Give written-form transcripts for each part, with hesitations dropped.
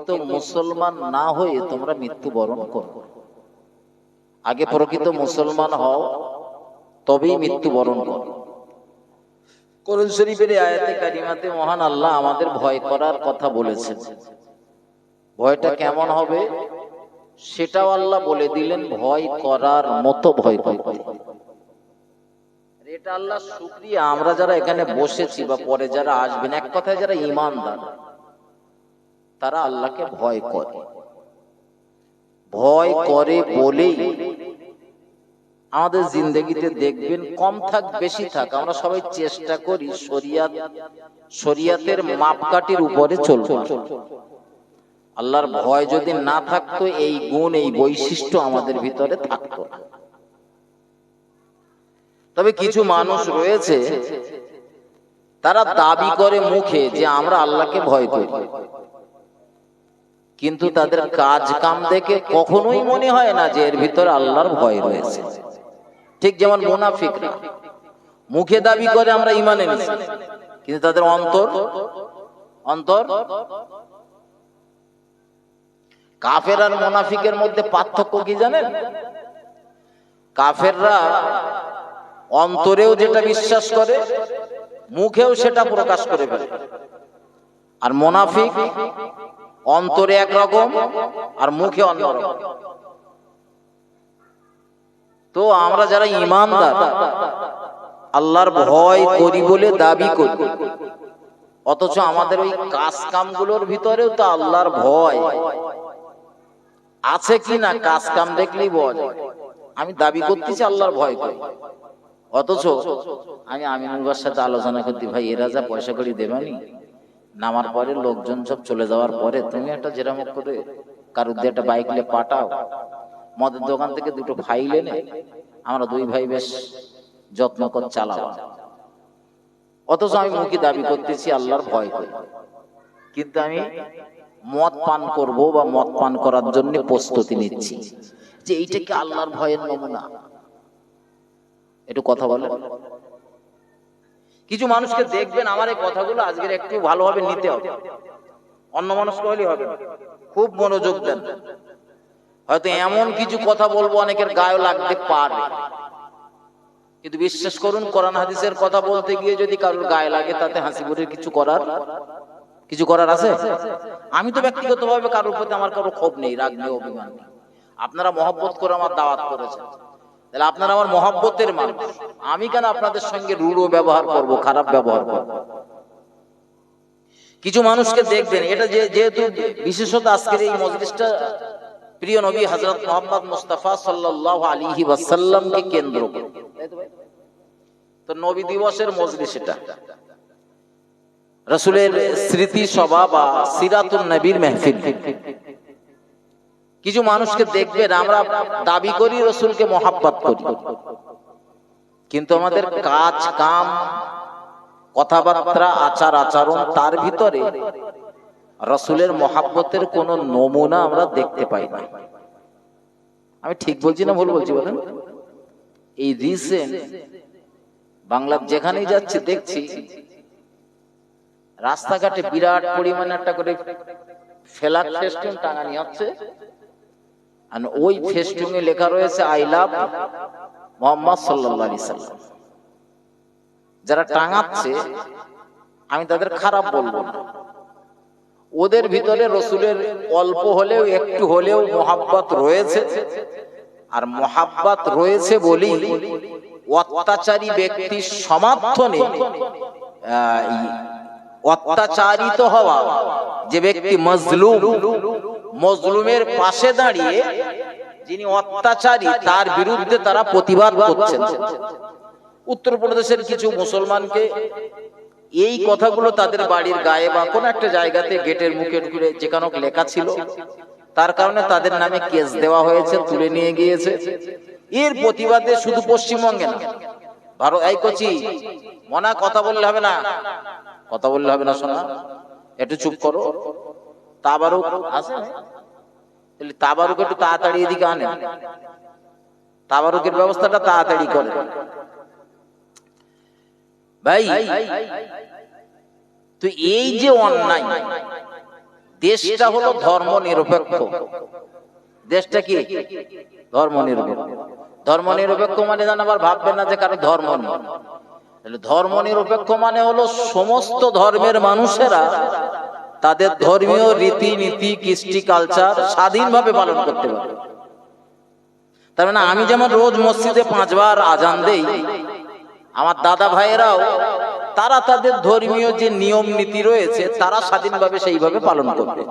প্রকৃত মুসলমান না হয়ে তোমরা মৃত্যুবরণ করো। আগে প্রকৃত মুসলমান হও, তবেই মৃত্যুবরণ করো। কোরআন শরীফের আয়াতে কারিমাতে মহান আল্লাহ আমাদের ভয় করার কথা বলেছেন। ভয়টা কেমন হবে সেটাও আল্লাহ বলে দিলেন, ভয় করার মতো ভয় করতে। এটা আল্লাহ শুকরিয়া, আমরা যারা এখানে বসেছি বা পরে যারা আসবেন, এক কথায় যারা ঈমানদার, তারা আল্লাহকে ভয় করে। ভয় করে বলেই আমাদের জিন্দেগিতে দেখবেন কম থাক বেশি থাক, আমরা সবাই চেষ্টা করি শরিয়াতের মাপকাঠির উপরে চলবো। আল্লাহর ভয় যদি না থাকতো, এই গুণ এই বৈশিষ্ট্য আমাদের ভিতরে থাকতো না। তবে কিছু মানুষ রয়েছে, তারা দাবি করে মুখে যে আমরা আল্লাহকে ভয় করি, কিন্তু তাদের কাজ কাম দেখে কখনোই মনে হয় না যে এর ভিতরে আল্লাহর ভয় রয়েছে। ঠিক যেমন মুনাফিকরা মুখে দাবি করে আমরা ঈমান এনেছি, কিন্তু তাদের অন্তর কাফের আর মুনাফিকের মধ্যে পার্থক্য কি জানেন? কাফেররা অন্তরেও যেটা বিশ্বাস করে, মুখেও সেটা প্রকাশ করে ফেলে। আর মুনাফিক অন্তরে একরকম আর মুখে অন্যরকম। তো আমরা যারা ঈমানদার, আল্লাহর ভয় করি বলে দাবি করি, অথচ আমাদের ওই কাজ কামগুলোর ভিতরেও তো আল্লাহর ভয় আছে কিনা কাজ কাম দেখলেই বোঝা যায়। আমি দাবি করতেছি আল্লাহর ভয় করি, অথচ আমি আমিনুল ভাইয়ের সাথে আলোচনা করতে, ভাই এরা যা পয়সা করি দেবানি, নামার পরে লোকজন সব চলে যাওয়ার পরে তুমি একটা জেরামত করে কারুর দিয়ে একটা বাইক নিয়ে পাঠাও, মদের দোকান থেকে দুটো ফাইল এনে আমরা দুই ভাই বেশ যত্ন করে চালাবো। অথচ আমি মুখে দাবি করতেছি আল্লাহর ভয় করি, কিন্তু আমি মদ পান করব বা মদ পান করার জন্য প্রস্তুতি নিচ্ছি, যে এইটা কি আল্লাহর ভয়ের নমুনা? একটু কথা বলে। কিছু মানুষকে দেখবেন, আমার এই কথাগুলো আজকের একটু ভালোভাবে নিতে হবে, অন্যমনস্ক হলেই হবে না, খুব মনোযোগ দেন। হয়তো এমন কিছু কথা বলবো অনেকের গায়ে লাগতে পারে, কিন্তু বিশ্বাস করুন কোরআন হাদিসের কথা বলতে গিয়ে যদি কারোর গায়ে লাগে, তাতে হাসি মুখে কিছু করার আছে? আমি তো ব্যক্তিগতভাবে কারোর প্রতি আমার কারো ক্ষোভ নেই, রাগ নেই, অভিমান নেই। আপনারা মহব্বত করে আমার দাওয়াত করেছেন, তাহলে আপনারা আমার মহব্বতের মানুষ। আমি কেন আপনাদের সঙ্গে রূঢ় ব্যবহার করব, খারাপ ব্যবহার করব? কিছু মানুষকে দেখবেন, এটা যেহেতু বিশেষত আজকের এই মজলিসটা প্রিয় নবী হযরত মুহাম্মদ মুস্তাফা সাল্লাল্লাহু আলাইহি ওয়াসাল্লামকে কেন্দ্র করে, তো নবী দিবসের মজলিস, এটা রাসূলের স্মৃতি সভা বা সিরাতুন নবীর মাহফিল। কিছু মানুষকে দেখবেন, আমরা দাবি করি রাসূলকে মহব্বত করি, কিন্তু আমাদের কাজ কাম, কথাবার্তা, আচার আচরণ, তার ভিতরে রাসূলের মহব্বতের কোন নমুনা আমরা দেখতে পাই না। আমি ঠিক বলছি না ভুল বলছি বলেন? এই রিসেন্ট বাংলার যেখানেই যাচ্ছি দেখছি রাস্তাঘাটে বিরাট পরিমাণে একটা করে ফেলাক ফেস্টুন টাঙানি হচ্ছে, আর ওই ফেস্টুনে লেখা রয়েছে আই লাভ মুহাম্মদ সাল্লাল্লাহু আলাইহি সাল্লাম। যারা টাঙাচ্ছে আমি তাদের খারাপ বলবো না, ওদের ভিতরে রাসূলের অল্প হলেও একটু হলেও মহব্বত রয়েছে। আর মহব্বত রয়েছে বলেই অত্যাচারী ব্যক্তির সমর্থনে, অত্যাচারিত হওয়া যে ব্যক্তি মজলুমের পাশে দাঁড়িয়ে যিনি অত্যাচারী, তার বিরুদ্ধে তারা প্রতিবাদ করছেন। উত্তরপ্রদেশের কিছু মুসলমানকে এই কথাগুলো তাদের বাড়ির গায়ে বা কোন একটা জায়গাতে গেটের মুখে ঢুকে যেখানে লেখা ছিল, তার কারণে তাদের নামে কেস দেওয়া হয়েছে, তুলে নিয়ে গিয়েছে। এর প্রতিবাদে শুধু পশ্চিমবঙ্গে না, ভারত, এই কচি মনা কথা বললে হবে না, কথা বললে হবে না, শোনা একটু চুপ করো। তাবারুক আছে, তাবারুক একটু তাড়াতাড়ি এদিকে আনেন, তাবারুকের ব্যবস্থাটা তাড়াতাড়ি করে ভাই। তো এই যে অন্যায়, দেশটা হলো ধর্ম নিরপেক্ষ। দেশটা কি ধর্ম নিরপেক্ষ। ধর্ম নিরপেক্ষ মানে জান আবার ভাববেন না যে কারো ধর্ম নেই। ধর্ম নিরপেক্ষ মানে হলো সমস্ত ধর্মের মানুষেরা তাদের ধর্মীয় রীতিনীতি, কৃষ্টি, কালচার স্বাধীনভাবে পালন করতে পারে। তার মানে আমি যেমন রোজ মসজিদে 5 বার আজান দেই, আমার দাদা ভাইয়েরাও তারা তাদের ধর্মীয় যে নিয়ম নীতি রয়েছে তারা স্বাধীনভাবে সেইভাবে পালন করবে।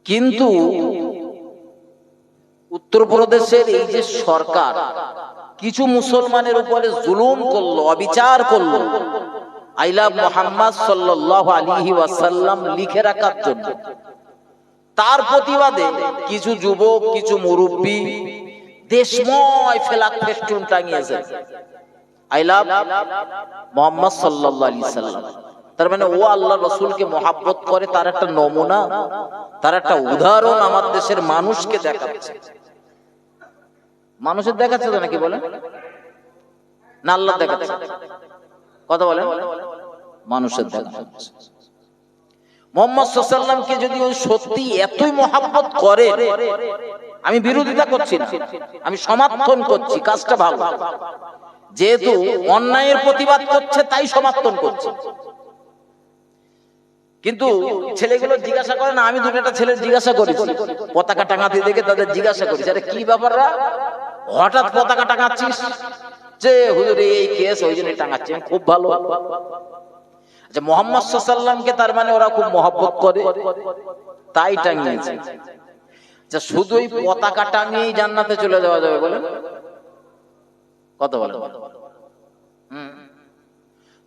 কিন্তু উত্তরপ্রদেশের এই যে সরকার কিছু মুসলমানের উপরে জুলুম করলো, অবিচার করলো, আই লাভ মুহাম্মদ সাল্লাল্লাহু আলাইহি ওয়াসাল্লাম লিখে রাখার জন্য, তার প্রতিবাদে কিছু যুবক, কিছু মুরব্বী দেশময় ফেলাক ফেস্টুন টাঙিয়েছে আই লাভ মুহাম্মদ সাল্লাল্লাহু আলাইহি ওয়াসাল্লাম। তার মানে ও আল্লাহ রাসূলকে মহব্বত করে, তার একটা নমুনা, তার একটা উদাহরণ আমার দেশের মানুষকে দেখাচ্ছে। মানুষের দেখাচ্ছে তো নাকি বলেন না, আল্লাহ দেখাচ্ছে? কথা বলেন, মানুষের দেখাচ্ছে। মুহাম্মদ সাল্লাল্লাহু আলাইহি ওয়াসাল্লামকে যদি ও সত্যি এতই মহব্বত করে, আমি বিরোধিতা করছি না, আমি সমর্থন করছি, কাজটা ভালো। যেহেতু অন্যায়ের প্রতিবাদ করছে তাই সমর্থন করছে। কিন্তু ছেলেগুলো জিজ্ঞাসা করে না, আমি দুটো ছেলে জিজ্ঞাসা করেছি পতাকা টাঙাতে দেখে, তাদের জিজ্ঞাসা করেছি আরে কি ব্যাপাররা হঠাৎ পতাকা টাঙাচ্ছিস? যে হুজুর এই কেস ওই জন্য টাঙাচ্ছি। খুব ভালো। আচ্ছা, মুহাম্মদ সাল্লাল্লাহু আলাইহি ওয়াসাল্লামকে তার মানে ওরা খুব মহব্বত করে তাই টাঙিয়েছে। আচ্ছা, শুধু এই পতাকা টাঙিয়েই জান্নাতে চলে যাওয়া যাবে বলেন? কত বলেন?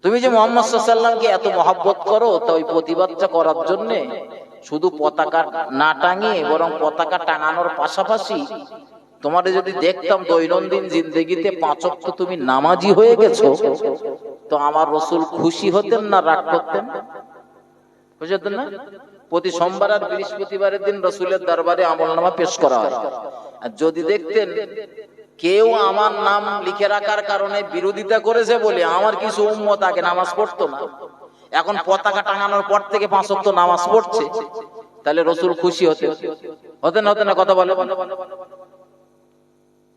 তুমি যে মুহাম্মদ সাল্লাল্লাহু আলাইহি ওয়াসাল্লামকে এত মহব্বত করো, তা ওই প্রতিবাদটা করার জন্য শুধু পতাকা না টাঙিয়ে বরং পতাকা টাঙানোর পাশাপাশি তোমারে যদি দেখতাম দৈনন্দিন জিন্দেগিতে 5 ওয়াক্ত তুমি নামাজি হয়ে গেছো, তো আমার রাসূল খুশি হতেন না রাগ করতেন? খুশি হতেন না? প্রতি সোমবার আর বৃহস্পতিবারের দিন রাসূলের দরবারে আমলনামা পেশ করা হয়। আর যদি দেখতেন কেউ আমার নাম লিখে রাখার কারণে বিরোধিতা করেছে বলে আমার কিছু উম্মত আগে নামাজ পড়তো না, এখন পতাকা টাঙানোর পর থেকে 5 ওয়াক্ত নামাজ পড়ছে, তাহলে রাসূল খুশি হতেন না? কথা বলে।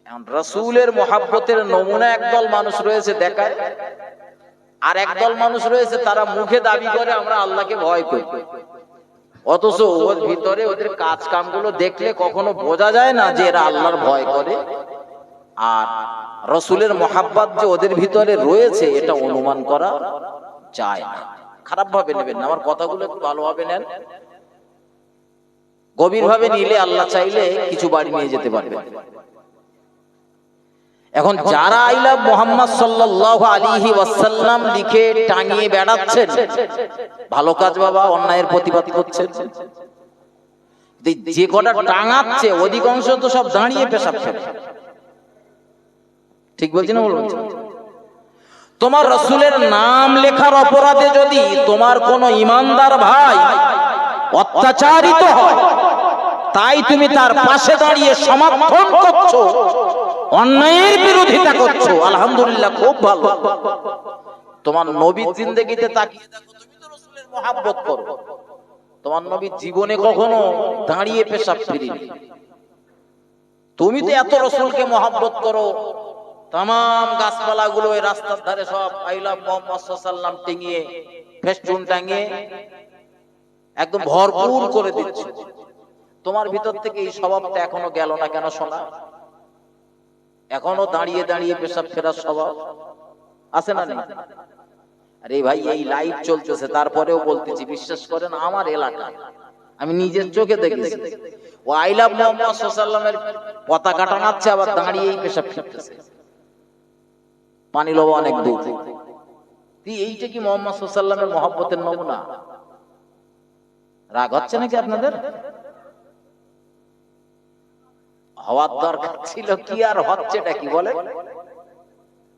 এখন রাসূলের মহব্বতের নমুনা একদল মানুষ রয়েছে দেখায়, আর একদল মানুষ রয়েছে তারা মুখে দাবি করে আমরা আল্লাহকে ভয় করি, অথচ ওর ভিতরে ওদের কাজ কামগুলো দেখলে কখনো বোঝা যায় না যে এরা আল্লাহর ভয় করে। আর রাসূলের মহব্বত যে ওদের ভিতরে রয়েছে এটা অনুমান করা যায় না। খারাপ ভাবে নেবেন না, আমার কথাগুলো একটু ভালোভাবে নেন। গভীর ভাবে নিলে আল্লাহ চাইলে কিছু বাড়ি নিয়ে যেতে পারবেন। এখন যারা আই লাভ মুহাম্মদ সাল্লাল্লাহু আলাইহি ওয়াসাল্লাম লিখে টাঙিয়ে বেড়াচ্ছেন, ভালো কাজ বাবা, অন্যায়ের প্রতিবাদ করছেন। যে কটা টাঙাচ্ছে অধিকাংশ তো সব দাঁড়িয়ে পেশাব করে। ঠিক বলছি না বলুন? তোমার রাসূলের নাম লেখার অপরাধে যদি তোমার কোনো ঈমানদার ভাই অত্যাচারিত হয়, তাই তুমি তার পাশে দাঁড়িয়ে সমর্থন করছো, অন্যায়ের বিরোধিতা করছো, আলহামদুলিল্লাহ, খুব ভালো। তোমার নবীর জিন্দেগিতে তাকিয়ে দেখো, তুমি তো রাসূলের মহব্বত করো, তোমার নবী জীবনে কখনো দাঁড়িয়ে পেশাব ফিরিনি। তুমি তো এত রাসূলকে মহব্বত করো, তাম গাছপালা গুলো এই রাস্তার ধারে সব আই লাভ মুহাম্মদ সাল্লাল্লাহু আলাইহি ওয়াসাল্লাম টাঙিয়ে, ফেস্টুন টাঙিয়ে একদম ভরপুর করে দিচ্ছ। তোমার ভিতর থেকে এই স্বভাবটা এখনো গেল না কেন শোনা? এখনো দাঁড়িয়ে দাঁড়িয়ে পেশাব ফেরার স্বভাব আছে না নেই? আরে ভাই, এই লাইভ চলতেছে, তারপরেও বলতেছি, বিশ্বাস করেন আমার এলাকায় আমি নিজের চোখে দেখেছি, ও আই লাভ মুহাম্মদ সাল্লাল্লাহু আলাইহি ওয়াসাল্লামের পতাকা টাঙাচ্ছে আবার দাঁড়িয়েই পেশাব ফেলতেছে। পানি লব অনেক দূর। এইটা কি মুহাম্মদ সাল্লাল্লাহু আলাইহি ওয়াসাল্লামের মহব্বতের নমুনা? রাগ হচ্ছে নাকি আপনাদের? হওয়ার দরকার ছিল কি, আর হচ্ছেটা কি বলে?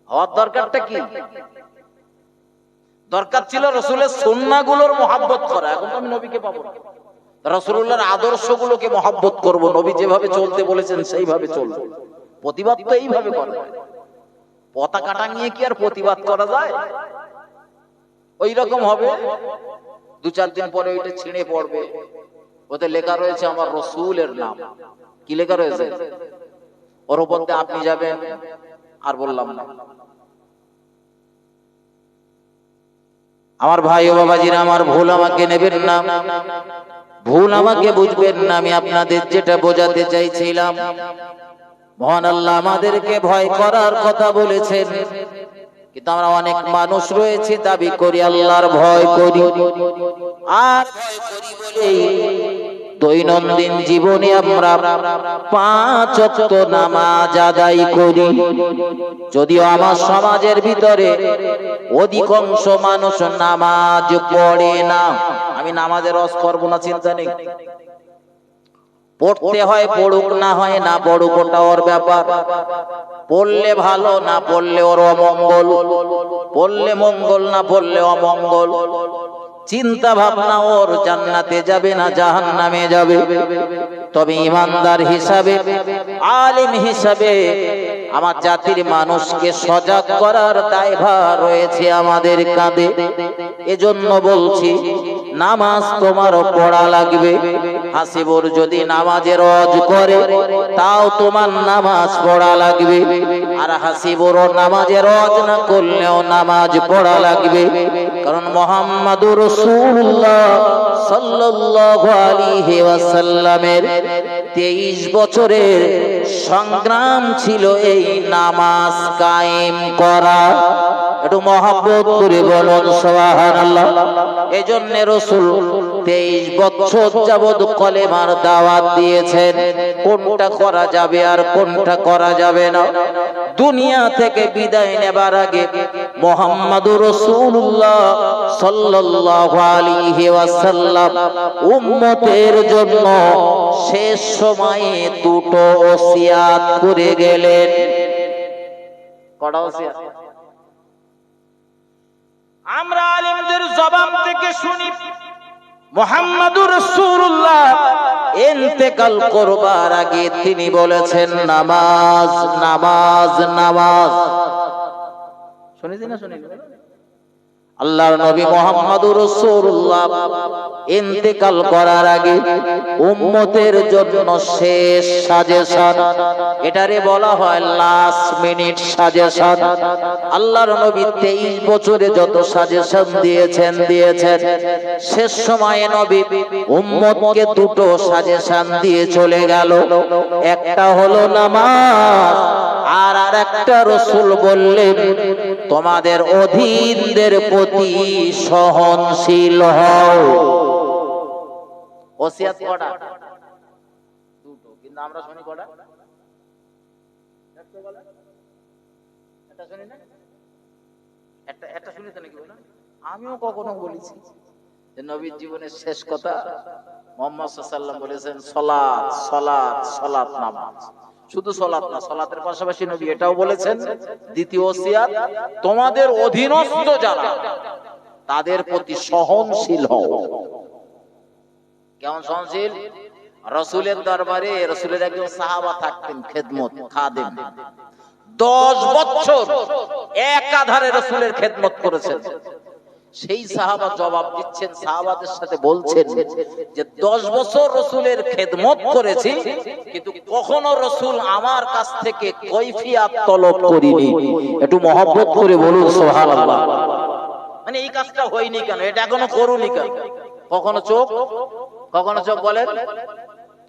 হওয়ার দরকারটা কি? দরকার ছিল রাসূলের সুন্নাহগুলোর মহব্বত করা। এখন তো আমি নবীকে পাবো না, রাসূলুল্লাহর আদর্শগুলোকে মহব্বত করব, নবী যেভাবে চলতে বলেছেন সেইভাবে চলবো। প্রতিবাদ তো এইভাবে করব। পতাকা টাঙিয়ে কি আর প্রতিবাদ করা যায়? ওই রকম হবে 2-4 দিন পরে ওইটা ছিঁড়ে পড়বে, ওতে লেখা রয়েছে আমার রসুলের নাম। কি লেখা রয়েছে? ওর উপর দিয়ে আপনি যাবেন, আর বললাম না। আমার ভাই ও বাবাজিরা, আমার ভুল আমাকে নেবেন না, ভুল আমাকে বুঝবেন না। আমি আপনাদের যেটা বোঝাতে চাইছিলাম, মহান আল্লাহ আমাদেরকে ভয় করার কথা বলেছেন, কিন্তু আমরা অনেক মানুষ রয়েছে দাবি করি আল্লাহর ভয় করি, আর ভয় করি বলেই দৈনন্দিন জীবনে আমরা 5 ওয়াক্ত নামাজ আদায় করি। যদিও আমার সমাজের ভিতরে অধিকাংশ মানুষ নামাজ পড়ে না। আমি নামাজের রস করবো না, চিন্তা নেই, পড়তে হয় পড়ুক, না হয় না পড়ুক, ওটা ওর ব্যাপার। পড়লে ভালো, না পড়লে ওর অমঙ্গল, পড়লে মঙ্গল, না পড়লে অমঙ্গল। চিন্তা ভাবনা ওর জান্নাতে যাবে না জাহান্নামে যাবে। তবে ইমানদার হিসাবে, আলেম হিসাবে আমার জাতির মানুষকে সজাগ করার দায়ভার রয়েছে আমাদের কাঁধে। এজন্য বলছি, নামাজ তোমারও পড়া লাগবে। হাসিবুর যদি নামাজের রজ করে, তাও তোমার নামাজ পড়া লাগবে। আর হাসিবুরও নামাজের রজ না করলেও নামাজ পড়া লাগবে। কারণ মুহাম্মাদুর রাসূলুল্লাহ সাল্লাল্লাহু আলাইহি ওয়াসাল্লামের 23 বছরের সংগ্রাম ছিল এই নামাজ কায়েম করা। একটু মহব্বত করে বলুন সুবহানাল্লাহ। এজন্য রাসূল 23 বছর যাবত কলেমার দাওয়াত দিয়েছেন, কোনটা করা যাবে আর কোনটা করা যাবে না। দুনিয়া থেকে বিদায় নেবার আগে মুহাম্মাদুর রাসূলুল্লাহ সাল্লাল্লাহু আলাইহি ওয়াসাল্লাম উম্মতের জন্য শেষ সময়ে 2টো ওসিয়াত করে গেলেন। কটা ওসিয়াত? আমরা আলেমদের জবান থেকে শুনি, মুহাম্মাদুর রাসূলুল্লাহ ইন্তেকাল করবার আগে তিনি বলেছেন নামাজ, নামাজ, নামাজ। শুনেছেন না? শুনেন? আল্লাহর নবী মুহাম্মাদুর রাসূলুল্লাহ ইন্তেকাল করার আগে উম্মতের জন্য শেষ সাজেশন, এটারে বলা হয় লাস্ট মিনিট সাজেশন। আল্লাহর নবী 23 বছরে যত সাজেশন দিয়েছেন, শেষ সময়ে নবী উম্মতকে 2টো সাজেশন দিয়ে চলে গেল। একটা হলো নামাজ, আর আরেকটা রাসূল বললেন তোমাদের অধীনদের প্রতি সহনশীল হও। ওসিয়াত কটা? 2টো, কিন্তু আমরা শুনি কটা? একটা শুনি না? একটা শুনি তো নাকি? আমিও কখনো বলেছি যে নবীর জীবনের শেষ কথা মুহাম্মদ সাল্লাল্লাহু আলাইহি ওয়াসাল্লাম বলেছেন সালাত, সালাত, সালাত, নামাজ। শুধু সালাত না, সালাতের পাশাপাশি নবী এটাও বলেছেন, দ্বিতীয় ওসিয়াত, তোমাদের অধীনস্থ যারা তাদের প্রতি সহনশীল হও। কেমন সহনশীল? রাসূলের দরবারে রাসূলের একজন সাহাবা থাকতেন, খেদমত খাদেম। 10 বছর একাধারে রাসূলের খেদমত করেছেন। সেই সাহাবা জবাব দিচ্ছেন, সাহাবাদের সাথে বলছেন যে 10 বছর রাসূলের খেদমত করেছি, কিন্তু কখনো রাসূল আমার কাছ থেকে কৈফিয়াত তলব করিনি। একটু মহব্বত করে বলুন সুবহানাল্লাহ। মানে এই কাজটা হয়নি কেন, এটা এখনো করুনি কেন? কখনো চোখ বলেন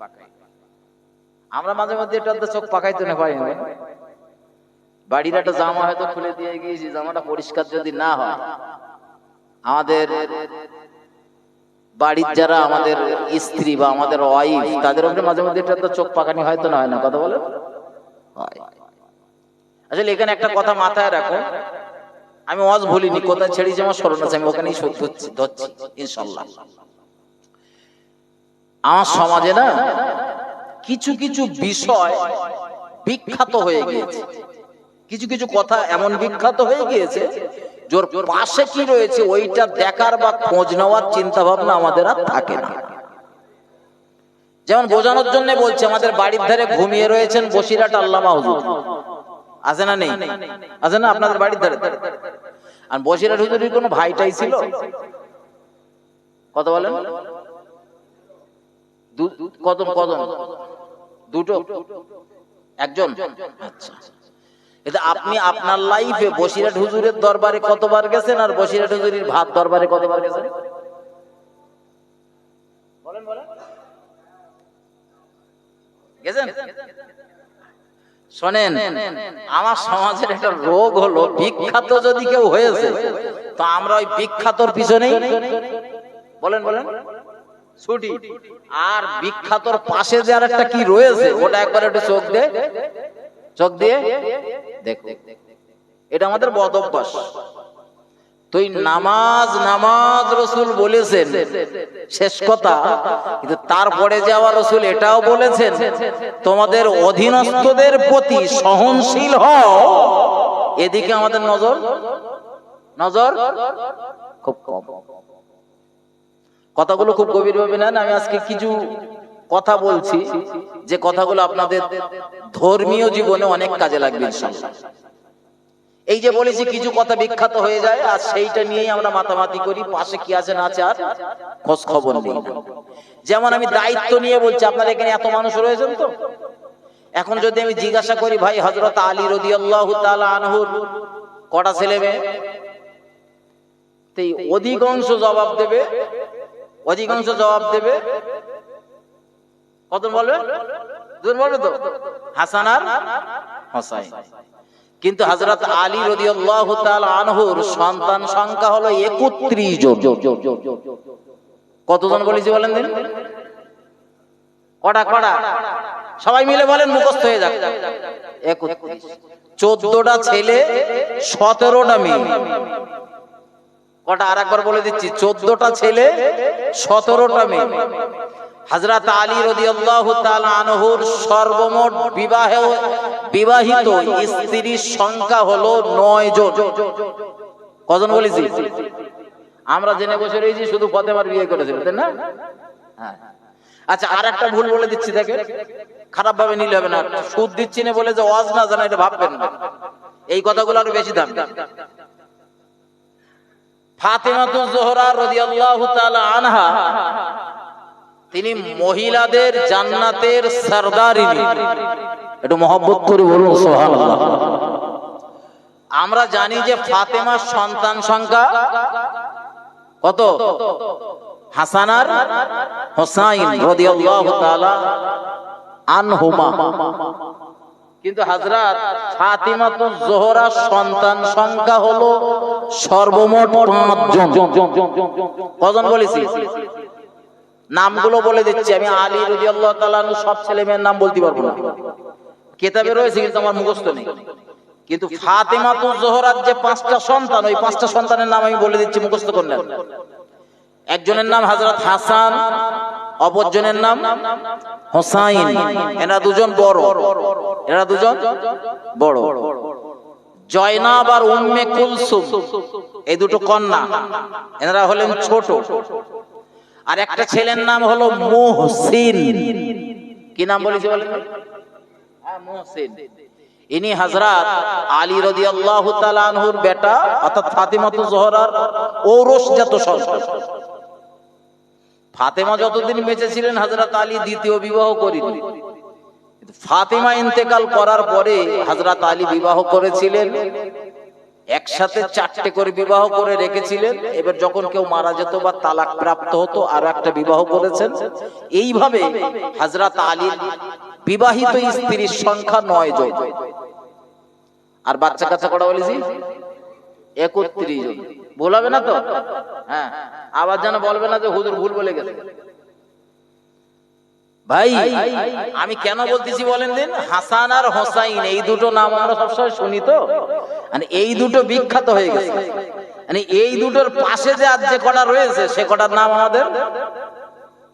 পাকাই। আমরা মাঝে মধ্যে এটা চোখ পাকাইতে না পারি না। বাড়ির একটা জামা হয়তো খুলে দিয়ে গিয়েছি, জামাটা পরিষ্কার যদি না হয়, আমাদের বাড়ির যারা আমাদের স্ত্রী বা আমাদের ওয়াইফ, তাদের উপরে মাঝে মধ্যে এটা চোখ পাকানি হয়তো না হয় না, কথা বলে। আসলে এখানে একটা কথা মাথায় রাখো, আমি ওয়াজ ভুলিনি, কোথায় ছেড়েছি আমার স্মরণ আছে, আমি ওখানেই ধরছি ইনশাআল্লাহ। আমার সমাজে না কিছু কিছু বিষয় বিখ্যাত হয়ে গিয়েছে, কিছু কিছু কথা এমন বিখ্যাত হয়ে গিয়েছে, যার পাশে কি রয়েছে ওইটা দেখার বা খোঁজ নেওয়ার চিন্তা ভাবনা আমাদের আর থাকে না। যেমন বোঝানোর জন্য বলছে, আমাদের বাড়ির ধারে ঘুমিয়ে রয়েছেন বসিরহাট আল্লামা হুজুর, আছে না নেই? আছে না আপনাদের বাড়ির ধারে? আর বসিরহাট হুজুরের কোনো ভাইটাই ছিল? কত বলেন? কদম কদম দুটো, একজন। আচ্ছা, এটা আপনি আপনার লাইফে বসিরহাট হুজুরের দরবারে কতবার গেছেন আর বসিরহাট হুজুরের ভাত দরবারে কতবার গেছেন? বলেন বলেন, গেছেন? শোনেন, আমার সমাজের একটা রোগ হলো, বিখ্যাত যদি কেউ হয়েছে তো আমরা ওই বিখ্যাতর পিছনেই বলেন বলেন ছুটি, আর বিখ্যাতর পাশে যে আর একটা কি রয়েছে ওটা একবার একটু চোখ দিয়ে দেখো। এটা আমাদের বদ অভ্যাস। তুই নামাজ নামাজ রসুল বলেছেন শেষ কথা, কিন্তু তারপরে যে আবার রসুল এটাও বলেছেন তোমাদের অধীনস্থদের প্রতি সহনশীল হও, এদিকে আমাদের নজর খুব কম। কথাগুলো খুব গভীর ভাবে নেন। আমি আজকে কিছু কথা বলছি যে কথাগুলো আপনাদের ধর্মীয় জীবনে অনেক কাজে লাগবে ইনশাআল্লাহ। এই যে বলেছি কিছু কথা বিখ্যাত হয়ে যায় আর সেইটা নিয়েই আমরা মাতামাতি করি, পাশে কি আছে না আছে আর খোঁজ খবর নেই। যেমন আমি দায়িত্ব নিয়ে বলছি, আপনার এখানে এত মানুষ রয়েছেন তো, এখন যদি আমি জিজ্ঞাসা করি ভাই হযরত আলী রাদিয়াল্লাহু তাআলা আনহুর কটা ছেলে মেয়ে, তো অধিকাংশ জবাব দেবে কত বলবে? দুজন বলবে তো, হাসান আর হোসাইন। কিন্তু হযরত আলী রাদিয়াল্লাহু তাআলা আনহুর সন্তান সংখ্যা হলো 31 জন। কতজন বলেছি বলেন দিন? কটা? সবাই মিলে বলেন, মুখস্থ হয়ে যাক। 31। 14টা ছেলে, 17টা মেয়ে। কটা? আরেকবার বলে দিচ্ছি, 14টা ছেলে, 17টা মেয়ে। হযরত আলী রাদিয়াল্লাহু তাআলা আনহুর সর্বমোট বিবাহিত স্ত্রীর সংখ্যা হলো 9 জন। কজন বলেছি? আমরা জেনে বসে রয়েছি শুধু ফাতেমার বিয়ে করেছিল, তাই না? হ্যাঁ। আচ্ছা, আরেকটা ভুল বলে দিচ্ছি, দেখেন খারাপ ভাবে নিলে হবে না। সুদ দিচ্ছি না বলে যে ওয়াজ না জানা এটা ভাববেন না, এই কথাগুলো আরো বেশি দাম। ফাতেমাতুজ জোহরা রাদিয়াল্লাহু তাআলা আনহা, তিনি মহিলাদের জান্নাতের সরদারিনী। একটু মহব্বত করে বলুন সুবহানাল্লাহ। আমরা জানি যে ফাতেমার সন্তান সংখ্যা কত? হাসান আর হোসাইন রাদিয়াল্লাহু তাআলা আনহুমা। কিন্তু হযরত ফাতিমাতুজ জোহরা সন্তান সংখ্যা হলো সর্বমোট 5 জন। কজন বলেছি? নামগুলো বলে দিচ্ছি আমি। আলী রাদিয়াল্লাহু তাআলা আনহু সব ছেলে মেয়ের নাম বলতে পারবো না, কিতাবে রয়েছে কিন্তু আমার মুখস্থ নেই। কিন্তু ফাতিমাতুজ জোহরার যে 5টা সন্তান, ওই 5টা সন্তানের নাম আমি বলে দিচ্ছি, মুখস্থ করলেন। একজনের নাম হযরত হাসান, অপরজনের নাম হোসাইন। এরা দুজন বড়। জয়নাব আর উম্মে কুলসুম এই দুটো কন্যা, এনারা হলেন ছোট। আর একটা ছেলের নাম হলো মুহসিন। কি নাম বলেছি বলেন? মুহসিন। ইনি হযরত আলী রাদিয়াল্লাহু তাআলা আনহুর বেটা, অর্থাৎ ফাতিমাতুজ জোহরার ঔরসজাত সন্তান। ফাতেমা যতদিন বেঁচে ছিলেন হযরত আলী দ্বিতীয় বিবাহ করেননি। ফাতেমা ইন্তেকাল করার পরে হযরত আলী বিবাহ করেছিলেন, একসাথে 4টে করে বিবাহ করে রেখেছিলেন। এবার যখন কেউ মারা যেত বা তালাক প্রাপ্ত হতো আর একটা বিবাহ করেছেন। এইভাবে হযরত আলীর বিবাহিত স্ত্রীর সংখ্যা 9 জন। আর বাচ্চা কাচ্চা কটা বলেছি? 31 জন। ভুল হবে না তো? হ্যাঁ, আবার যেন বলবে না যে হুজুর ভুল বলে গেছে। ভাই আমি কেন বলতেছি বলেন দিন? হাসান আর হোসাইন এই দুটো নাম আমরা সবসময় শুনি তো, মানে এই দুটো বিখ্যাত হয়ে গেছে। মানে এই দুটোর পাশে যে আজ যে কটা রয়েছে সে কটার নাম আমাদের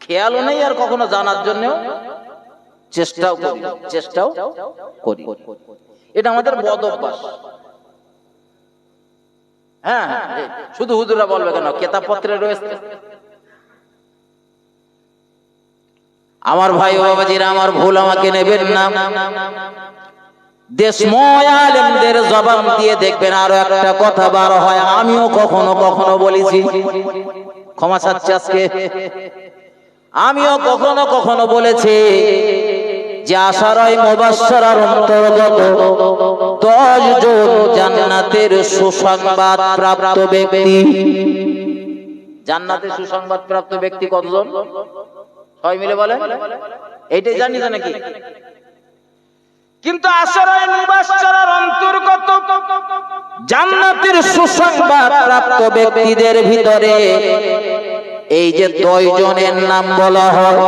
খেয়ালও নেই, আর কখনো জানার জন্য চেষ্টাও করি। এটা আমাদের বদ অভ্যাস। হ্যাঁ, শুধু হুজুরা বলবে কেন, কিতাব পত্রে রয়েছে। আমার ভাই ও বাবাজিরা, আমার ভুল আমাকে নেবেন না। দেশময় আলেমদের জবান দিয়ে দেখবেন আরো একটা কথা বার হয়, আমিও কখনো কখনো বলেছি। ক্ষমা চাচ্ছি আজকে। আমিও কখনো কখনো বলেছি যে আশারায়ে মুবাশশারার অন্তর্গত 10 জন জান্নাতের সুসংবাদ প্রাপ্ত ব্যক্তি। জান্নাতের সুসংবাদ প্রাপ্ত ব্যক্তি কতজন? সবাই মিলে বলেন। এইটাই জানি না নাকি? কিন্তু আশারায়ে মুবাশশারার অন্তর্গত জান্নাতের সুসংবাদ প্রাপ্ত ব্যক্তিদের ভিতরে এই যে 10 জনের নাম বলা হয়,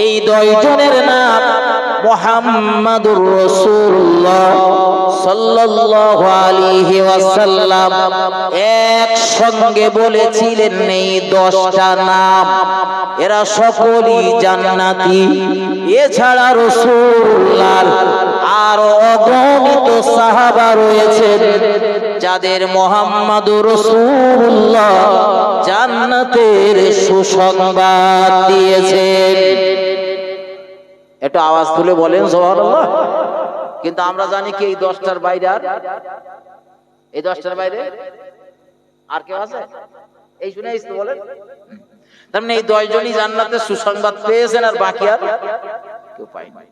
এই 10 জনের নাম মুহাম্মাদুর রাসূলুল্লাহ সাল্লাল্লাহু আলাইহি ওয়াসাল্লাম একসঙ্গে বলেছিলেন এই 10টা নাম। এরা সকলেই জান্নাতি। এছাড়া রাসূলুল্লাহর আরো অগণিত সাহাবা রয়েছেন যাদের মুহাম্মাদুর রাসূলুল্লাহ জান্নাতের সুসংবাদ দিয়েছেন। একটু আওয়াজ তুলে বলেন সুবহানাল্লাহ। কিন্তু আমরা জানি কি এই 10টার বাইরে আর এই 10টার বাইরে আর কেউ আছে? এই শুনেই তো বলেন। তার মানে এই 10 জনই জান্নাতের সুসংবাদ পেয়েছেন আর বাকি আর কেউ পায়নি।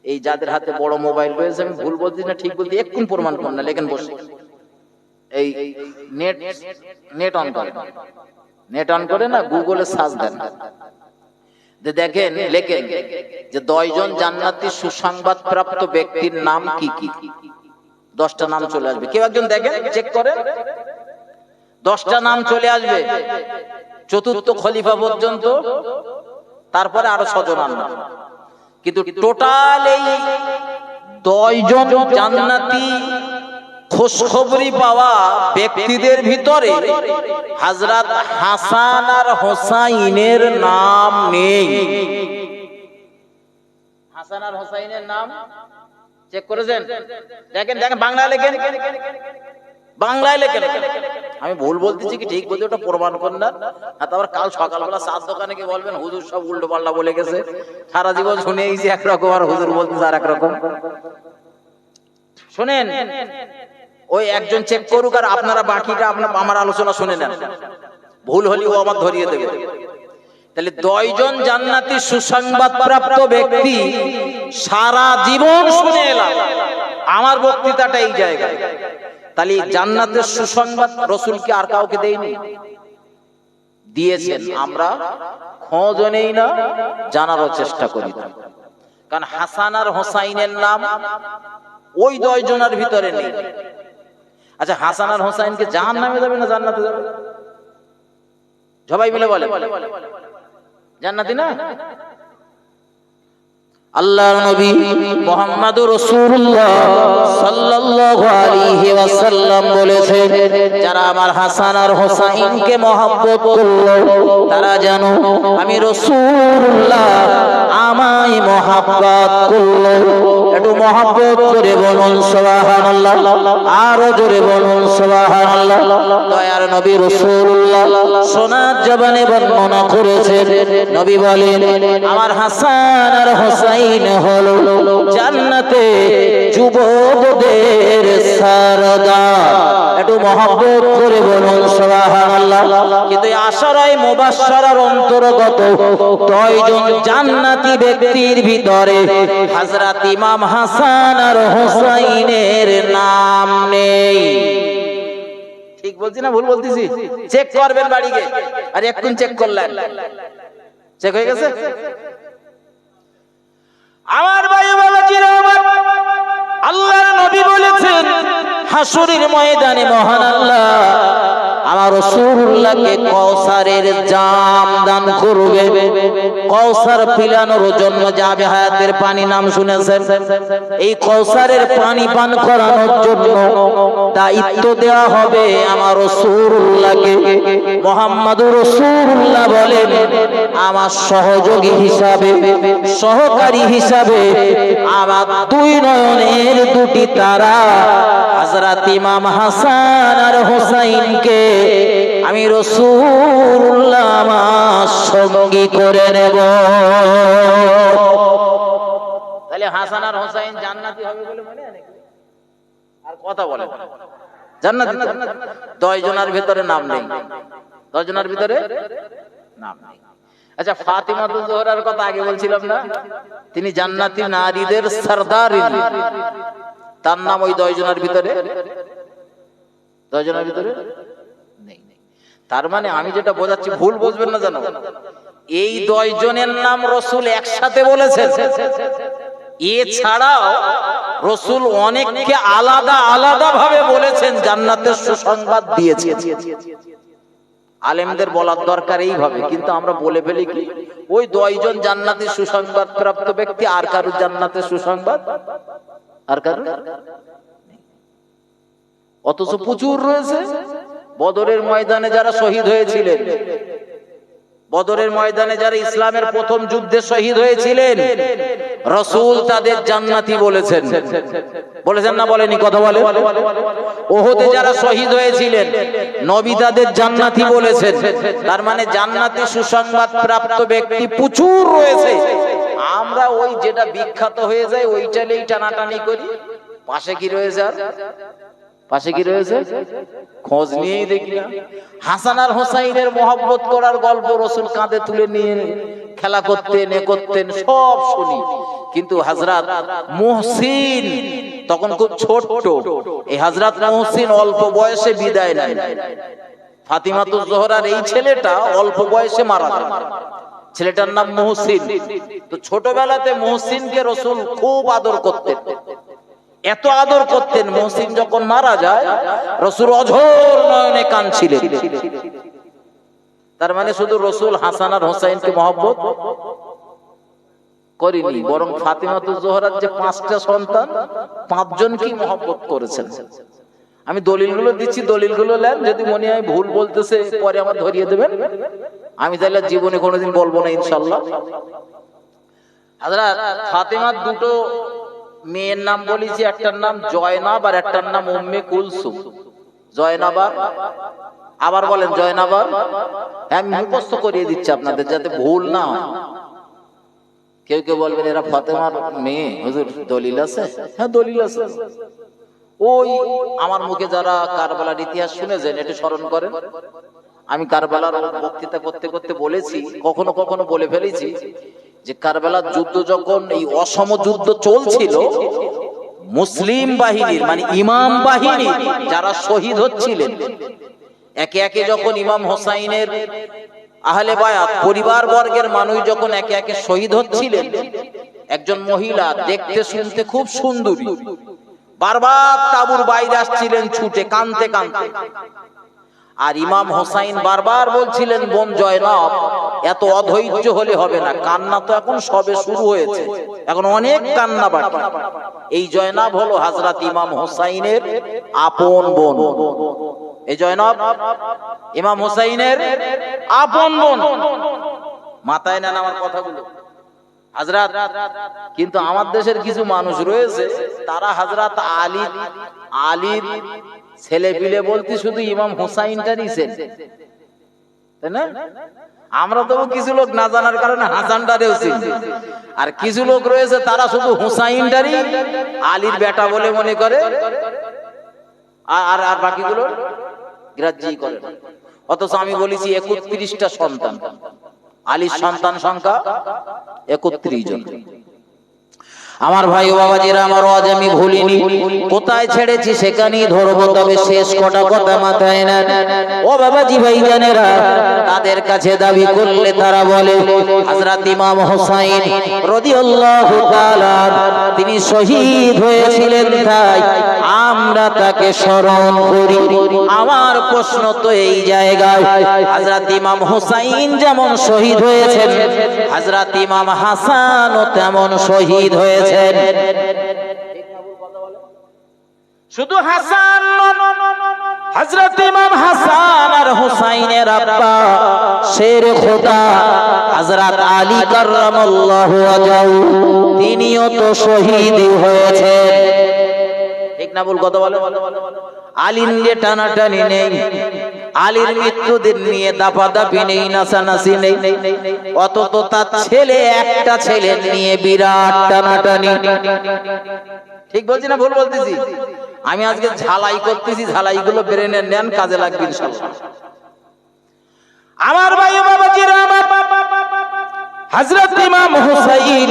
এই যাদের হাতে বড় মোবাইল রয়েছে, আমি ভুল বলছি না ঠিক বলছি এক্ষুন প্রমাণ করুন না, লেখেন বসে। এই নেট অন করেন, নেট অন করে না গুগলে সার্চ দেন, দেখেন লেখেন যে 10 জন জান্নাতি সুসংবাদ প্রাপ্ত ব্যক্তির নাম কি কি। 10টা নাম চলে আসবে। কেউ একজন দেখেন, চেক করেন, 10টা নাম চলে আসবে চতুর্থ খলিফা পর্যন্ত, তারপরে আরো 6 জনের নাম। কিন্তু টোটাল এই 10 জন জান্নাতি খুশখবরি পাওয়া ব্যক্তিদের ভিতরে হযরত হাসান আর হোসাইনের নাম নেই। হাসান আর হোসাইনের নাম চেক করেছেন? দেখেন দেখেন, বাংলায় লেখেন, বাংলায় লেখেন। আমি ভুল বলতেছি কি ঠিক বলতে ওটা প্রমাণ করেন না। আর তারপর কাল সকালবেলা চার দোকানে গিয়ে বলবেন হুজুর সব উল্টো পাল্টা বলে গেছে, সারা জীবন শুনেইছি একরকম আর হুজুর বলতেছে আর একরকম। শুনেন, ওই একজন চেক করুক আর আপনারা বাকিটা আমার আলোচনা শুনে নেন, ভুল হলেও আমার ধরিয়ে দেবে। তাহলে 10 জন জান্নাতি সুসংবাদ প্রাপ্ত ব্যক্তি সারা জীবন শুনে এলাম, আমার বক্তৃতাটা এই জায়গায়। তাহলে জান্নাতের সুসংবাদ রাসূল কি আর কাউকে দেয়নি? দিয়েছেন। আমরা খোঁজ নেই না, জানারও চেষ্টা করি না। কারণ হাসান আর হোসাইনের নাম ওই 10 জনের ভিতরে নেই। আচ্ছা, হাসান আর হোসাইনকে জাহান্নামে যাবে না জান্নাতে যাবে? সবাই মিলে বলে জান্নাতি না? আল্লাহর নবী মুহাম্মদুর রাসূলুল্লাহ সাল্লাল্লাহু আলাইহি ওয়াসাল্লাম বলেছেন, যারা আমার হাসান আর হোসাইনকে মহব্বত করলো তারা জানো আমি রাসূলুল্লাহ আমায় মহব্বত করলো। একটু মহব্বত করে বলুন সুবহানাল্লাহ, আরো জোরে বলুন সুবহানাল্লাহ। দয়ার নবী রাসূলুল্লাহ সোনার জবানে বর্ণনা করেছেন, নবী বলেন আমার হাসান আর হোসাইন হলো জান্নাতে যুবকদের সরদার। একটু মহব্বত করে বলুন সুবহানাল্লাহ। কিন্তু আশারায়ে মুবাশশারার অন্তর্গত 10 জন জান্নাতি ব্যক্তির ভিতরে হযরত ইমাম হাসান আর হোসাইনের নাম নেই। ঠিক বলছি না ভুল বলতেছি? চেক করবেন বাড়ি গিয়ে। আর এখন চেক করলেন, চেক হয়ে গেছে? আমার ভাই বাবাজিরা, আল্লাহর নবী বলেছেন হাসরের ময়দানে মহান আল্লাহ আমার রাসূলুল্লাহকে কাউসারের জাম দান করবে। কাউসার পিলানোর জন্য যাবে হায়াতের পানি, নাম শুনেছেন? এই কাউসারের পানি পান করানোর জন্য দায়িত্ব দেওয়া হবে আমার রাসূলুল্লাহকে। মুহাম্মদুর রাসূলুল্লাহ বলেন আমার সহযোগী হিসাবে, সহকারী হিসাবে আমার 2 নয়নের 2টি তারা হযরত ইমাম হাসান আর হোসাইনকে আমি রাসূলুল্লাহ আমার সঙ্গী করে নেব। তাহলে হাসান আর হোসাইন জান্নাতি হবে বলে মনে হয় নাকি? আর কথা বলে জান্নাতি 10 জনের ভিতরে নাম নেই। 10 জনের ভিতরে নাম নেই। আচ্ছা, ফাতিমাতুজ জোহরার কথা আগে বলছিলাম না, তিনি জান্নাতি নারীদের সরদারিনী, তার নাম ওই 10 জনের ভিতরে 10 জনের ভিতরে নেই। তার মানে আমি যেটা বোঝাচ্ছি ভুল বুঝবেন না জানো, এই 10 জনের নাম রাসূল একসাথে বলেছেন, এছাড়াও রাসূল অনেককে আলাদা আলাদা ভাবে বলেছেন, জান্নাতের সুসংবাদ দিয়েছেন। আলেমদের বলার দরকার এইভাবে, কিন্তু আমরা বলে ফেলি কি ওই 10 জন জান্নাতের সুসংবাদ প্রাপ্ত ব্যক্তি, আর কারো জান্নাতের সুসংবাদ আর কারো, অথচ প্রচুর রয়েছে। বদরের ময়দানে যারা শহীদ হয়েছিলেন, বদরের ময়দানে যারা ইসলামের প্রথম যুদ্ধে শহীদ হয়েছিলেন, রাসূল তাদের জান্নাতি বলেছেন। বলেছেন না বলেনি? কথা বলে। ওহুদে যারা শহীদ হয়েছিলেন, নবী তাদের জান্নাতি বলেছেন। তার মানে জান্নাতি সুসংবাদ প্রাপ্ত ব্যক্তি প্রচুর রয়েছে। আমরা ওই যেটা বিখ্যাত হয়ে যায় ওইটা নিয়েই টানাটানি করি। পাশে কি রয়েছে, আর পাশে কি রয়েছে খোঁজ নিয়েই দেখি না। হাসান আর হোসাইনের মহব্বত করার গল্প রাসূল কাঁধে তুলে নিয়ে খেলা করতেন, এ করতেন, সব শুনি। কিন্তু হযরত মুহসিন তখন খুব ছোট, এই হযরত মুহসিন অল্প বয়সে বিদায় নেন। ফাতিমাতুজ জোহরার এই ছেলেটা অল্প বয়সে মারা যায়, ছেলেটার নাম মুহসিন। তো ছোটবেলাতে মুহসিনকে রাসূল খুব আদর করতেন, এত আদর করতেন, মুহসিন যখন মারা যায় রাসূল অঝোর নয়নে কাঁদছিলেন। তার মানে শুধু রাসূল হাসান আর হোসাইনকে মহব্বত করেনি, বরং ফাতিমাতুজ জোহরার যে 5টা সন্তান, 5 জনকেই মহব্বত করেছেন। আমি দলিলগুলো দিচ্ছি, দলিলগুলো নেন, যদি মনে হয় ভুল বলতেছে পরে আমার ধরিয়ে দেবেন, আমি তাহলে জীবনে কোনোদিন বলবো না ইনশাআল্লাহ। হযরত ফাতিমার 2টো মেয়ের নাম বলেছি, একটার নাম জয়নাব আর একটার নাম উম্মে কুলসুম। জয়নাব, আবার বলেন জয়নাব। আমি মুখস্থ করিয়ে দিচ্ছি আপনাদের যাতে ভুল না হয়। কেউ কেউ বলবেন এরা ফাতেমার মেয়ে, হুজুর দলিল আছে? হ্যাঁ দলিল আছে। ওই আমার মুখে যারা কারবালার ইতিহাস শুনেছেন একটু স্মরণ করেন। আমি কারবালার বক্তৃতা করতে করতে বলেছি, কখনো কখনো বলে ফেলেছি যে কারবালার যুদ্ধ যখন এই অসম যুদ্ধ চলছিল, মুসলিম বাহিনীর মানে ইমাম বাহিনী যারা শহীদ হচ্ছিলেন, একে একে যখন ইমাম হোসাইনের আহলে বায়াত পরিবার বর্গের মানুষ যখন একে একে শহীদ হচ্ছিলেন, একজন মহিলা দেখতে শুনতে খুব সুন্দরী বারবার তাঁবুর বাইরে আসছিলেন ছুটে, কাঁদতে কাঁদতে। আর ইমাম হোসাইন বারবার বলছিলেন, বোন জয়নাব এত অধৈর্য হলে হবে না, কান্না তো এখন সবে শুরু হয়েছে, এখন অনেক কান্না বাকি। এই জয়নাব হলো হযরত ইমাম হোসাইনের আপন বোন। এই জয়নাব ইমাম হোসাইনের আপন বোন। মাথায় নেন আমার কথাগুলো হযরত। কিন্তু আমার দেশের কিছু মানুষ রয়েছে, তারা হযরত আলীর ছেলে পিলে বলতে শুধু ইমাম হুসাইনটারই ছেলে, তাই না? আমরা তো কিছু লোক না জানার কারণে হাসানটারেও চিনি, আর কিছু লোক রয়েছে তারা শুধু হুসাইনটারই আলীর বেটা বলে মনে করে, আর আর বাকিগুলো গ্রাহ্যই করে না। অথচ আমি বলেছি 31টা সন্তান, আলীর সন্তান সংখ্যা 31 জন। আমার ভাই বাবাজিরা, আমার আজ আমি ভুলিনি, কোথায় ছেড়েছি সেখানেই ধরবো, তবে শেষ কটা কথা মাথায় না। ও বাবাজি ভাইজানেরা, তাদের কাছে দাবি করলে তারা বলে হযরত ইমাম হোসাইন রাদিয়াল্লাহু তাআলা তিনি শহীদ হয়েছিলেন, তাই আমরা তাকে স্মরণ করি। আমার প্রশ্ন তো এই জায়গায়, হযরত ইমাম হোসাইন যেমন শহীদ হয়েছেন, হযরত ইমাম হাসানও তেমন শহীদ হয়েছেন। শুধু হাসান, হযরত ইমাম হাসান আর হুসাইনের আব্বা শেরে খোদা হযরত আলী কাররামাল্লাহু ওয়াজহু তিনিও তো শহীদ হয়েছেন। ঠিক না ভুল কথা বলে? আলীর নিয়ে টানাটানি নেই, আলীর মৃত্যুদিন নিয়ে দাপাদাপি নেই, নাচানাচি নেই, অথচ তার ছেলে, একটা ছেলে নিয়ে বিরাট টানাটানি। ঠিক বলছি না ভুল বলতেছি? আমি আজকে ঝালাই করতেছি, ঝালাইগুলো ব্রেনে নেন, কাজে লাগবে ইনশাআল্লাহ। আমার ভাই বাবাজিরা, আমার হযরত ইমাম হুসাইন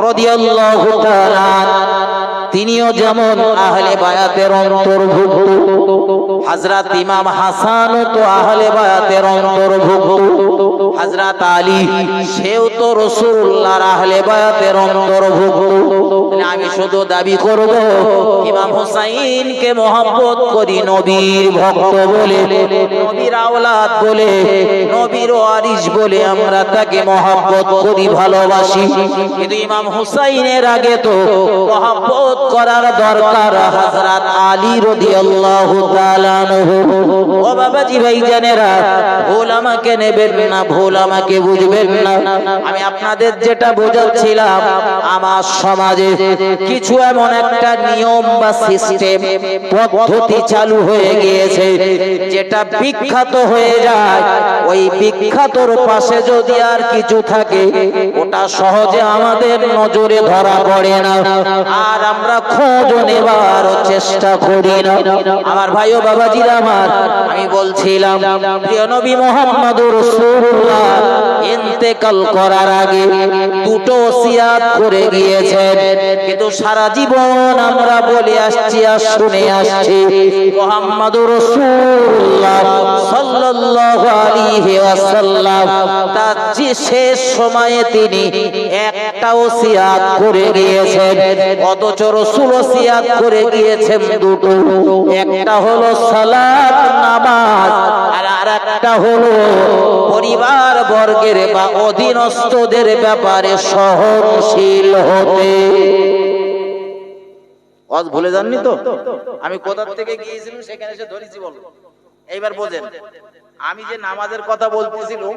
রাদিয়াল্লাহু তাআলা তিনিও যেমন আহলে বায়াতের অন্তর্ভুক্ত, হযরত ইমাম হাসানও তো আহলে বায়াতের অন্তর্ভুক্ত, হযরত আলী সেও তো রাসূলুল্লাহর আহলে বায়াতের অন্তর্ভুক্ত। আমি শুধু দাবি করব ইমাম হুসাইনকে মহব্বত করি, নবীর ভক্ত বলে, নবীর আওলাদ বলে, নবীর ওয়ারিস বলে আমরা তাকে মহব্বত করি, ভালোবাসি। কিন্তু ইমাম হুসাইনের আগে তো মহব্বত করার দরকার হযরত আলী রাদিয়াল্লাহু তাআলা আনহু। ও বাবাজি ভাইজানেরা, ভুল আমাকে নেবেন না, ভুল আমাকে বুঝবেন না। আমি আপনাদের যেটা বোঝাচ্ছিলাম, আমার সমাজে কিছু এমন একটা নিয়ম বা সিস্টেম পদ্ধতি চালু হয়ে গিয়েছে যেটা বিখ্যাত হয়ে যায়। ওই বিখ্যাতর পাশে যদি আর কিছু থাকে ওটা সহজে আমাদের নজরে ধরা পড়ে না, আর আমরা খোঁজ নেবার চেষ্টা করি না। আমার ভাই ও বাবাজিরা আমার, আমি বলছিলাম প্রিয় নবী মুহাম্মদুর রাসূলুল্লাহ ইন্তেকাল করার আগে দুটো ওসিয়াত করে গিয়েছেন, কিন্তু সারা জীবন আমরা বলে আসছি আর শুনে আসছি মুহাম্মদুর রাসূলুল্লাহ সাল্লাল্লাহু আলাইহি ওয়াসাল্লাম তার যে শেষ সময়ে তিনি একটা ওসিয়াত করে গিয়েছেন, অথচ রাসূল ওসিয়াত করে গিয়েছেন দুটো। একটা হলো সালাত, নামাজ, আর আরেকটা হলো পরিবার বর্গের বা অধীনস্থদের ব্যাপারে সহনশীল হতে। ওয়াজ ভুলে যাননি তো? আমি কোথা থেকে গিয়েছিলাম সেখানে এসে ধরেছি, বলো। এইবার বোঝেন, আমি যে নামাজের কথা বলতেছিলাম